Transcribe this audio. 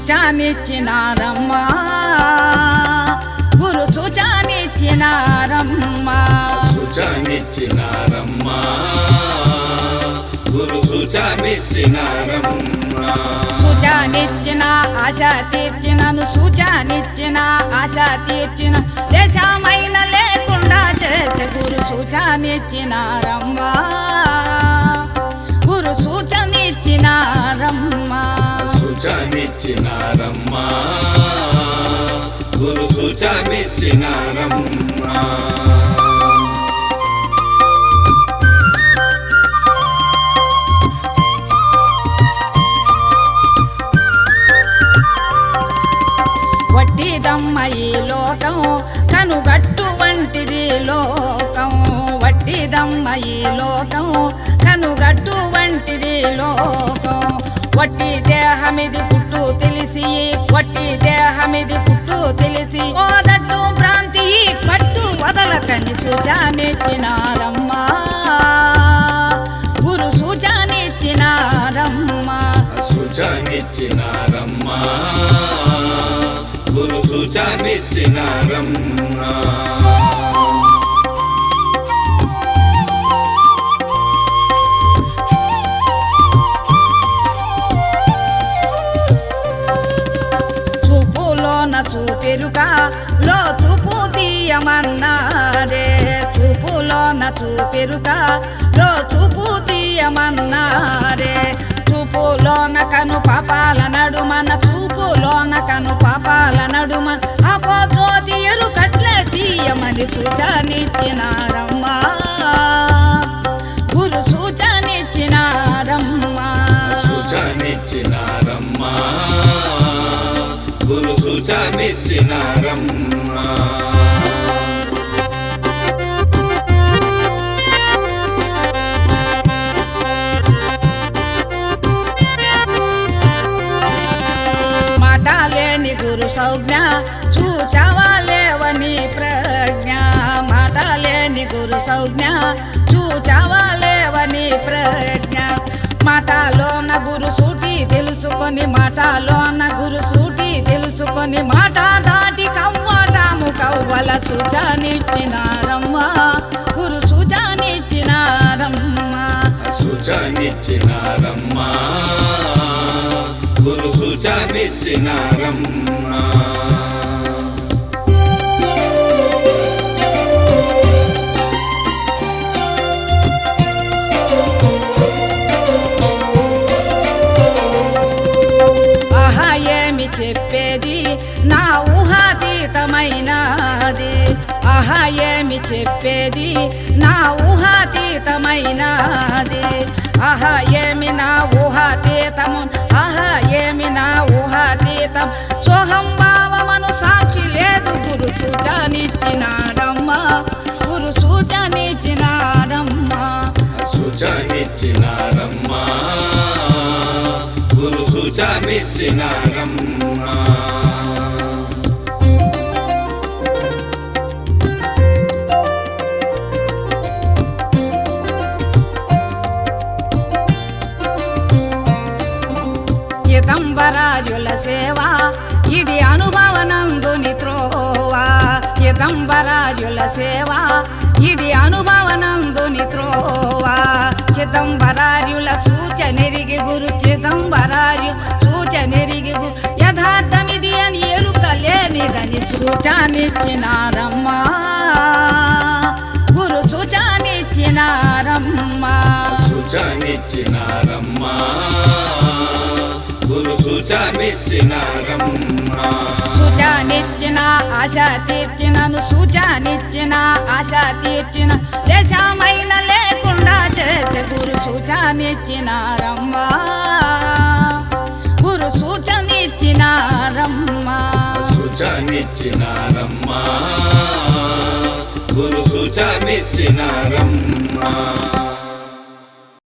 సూచనిచ్చినారమ్మా గురు సూచనిచ్చినారమ్మా సూచనిచ్చినారమ్మా గురు సూచనిచ్చినారమ్మా సూచనిచ్చిన ఆశ తీర్చినను సూచనిచ్చిన ఆశ తీర్చిన దేశమైన లేకుండా చేసే గురు సూచనిచ్చినారమ్మా గురు సూచనిచ్చినారమ్మా సూచనిచ్చినారమ్మా గురు సూచనిచ్చినారమ్మా వట్టిదమ్మ ఈ లోకం కనుగట్టు వంటిది లోకం వట్టిదమ్మ ఈ లోకం కనుగట్టు వంటిది లోకం వట్టి దేహమిది గుట్టు తెలిసి వట్టి దేహమిది గుట్టు తెలిసి ఓదట్టు ప్రాంతి పట్టు వదలకని సూచనిచ్చినారమ్మా గురు సూచనిచ్చినారమ్మా సూచనిచ్చినారమ్మా గురు సూచనిచ్చినారమ్మా చూపులోన చూపెరుక లో చూపు తీయమన్నారే చూపులోన చూపెరుక లో చూపు తీయమన్నారే చూపులోన కను పాపాల నడుమన చూపులోన కను పాపాల నడుమన అపోజ్యోతి ఎరుకట్లే తీయమని సూచనిచ్చినారమ్మా గురు సూచనిచ్చినారమ్మా సూచనిచ్చినారమ్మా గురు సూచనిచ్చినారమ్మా మాటలేని గురు సౌజ్ఞ చూచవాలేవని ప్రజ్ఞ మాటలేని గురు సౌజ్ఞ చూచవాలేవని ప్రజ్ఞ మాటలోన గురు సూటి తెలుసుకొని మాటలోన గురు సూటి తెలుసుకొని మాట దాటి కవ్వటాము కవ్వల సూచనిచ్చినారమ్మా గురు సూచనిచ్చినారమ్మా సూచనిచ్చినారమ్మా గురు సూచనిచ్చినారమ్మా ఆహా ఏమి చెప్పేది నా ఊహాతీతమైనది ఆహా ఏమి చెప్పేది నా ఊహాతీతమైనది ఆహా ఏమి నా ఊహాతీతము ఆహా ఏమి నా ఊహాతీతం సోహం భావమను సాక్షి లేదు గురు సూచనిచ్చినాడమ్మా గురు సూచనిచ్చినాడమ్మా సూచనిచ్చినారమ్మా గురు సూచనిచ్చినారమ్మా చిదంబరాజుల సేవ ఇది అనుభవనందుని త్రోవా చిదంబరాజుల సేవ ఇది అనుభవనందుని త్రోవా చిదంబరాజుల సూచనెరిగి గురు చిదంబరాజు సూచనెరిగి గురు యథార్థమిది అని ఎరుకలేనిదని సూచనిచ్చినారమ్మా గురు సూచనిచ్చినారమ్మా సూచనిచ్చినారమ్మా గురు సూచనిచ్చినారమ్మా సూచనిచ్చిన ఆశ తీర్చినను సూచనిచ్చిన ఆశ తీర్చిన దేశమైన లేకుండా చేసే గురు సూచనిచ్చినారమ్మా గురు సూచనిచ్చినారమ్మా సూచనిచ్చినారమ్మా గురు సూచనిచ్చినారమ్మా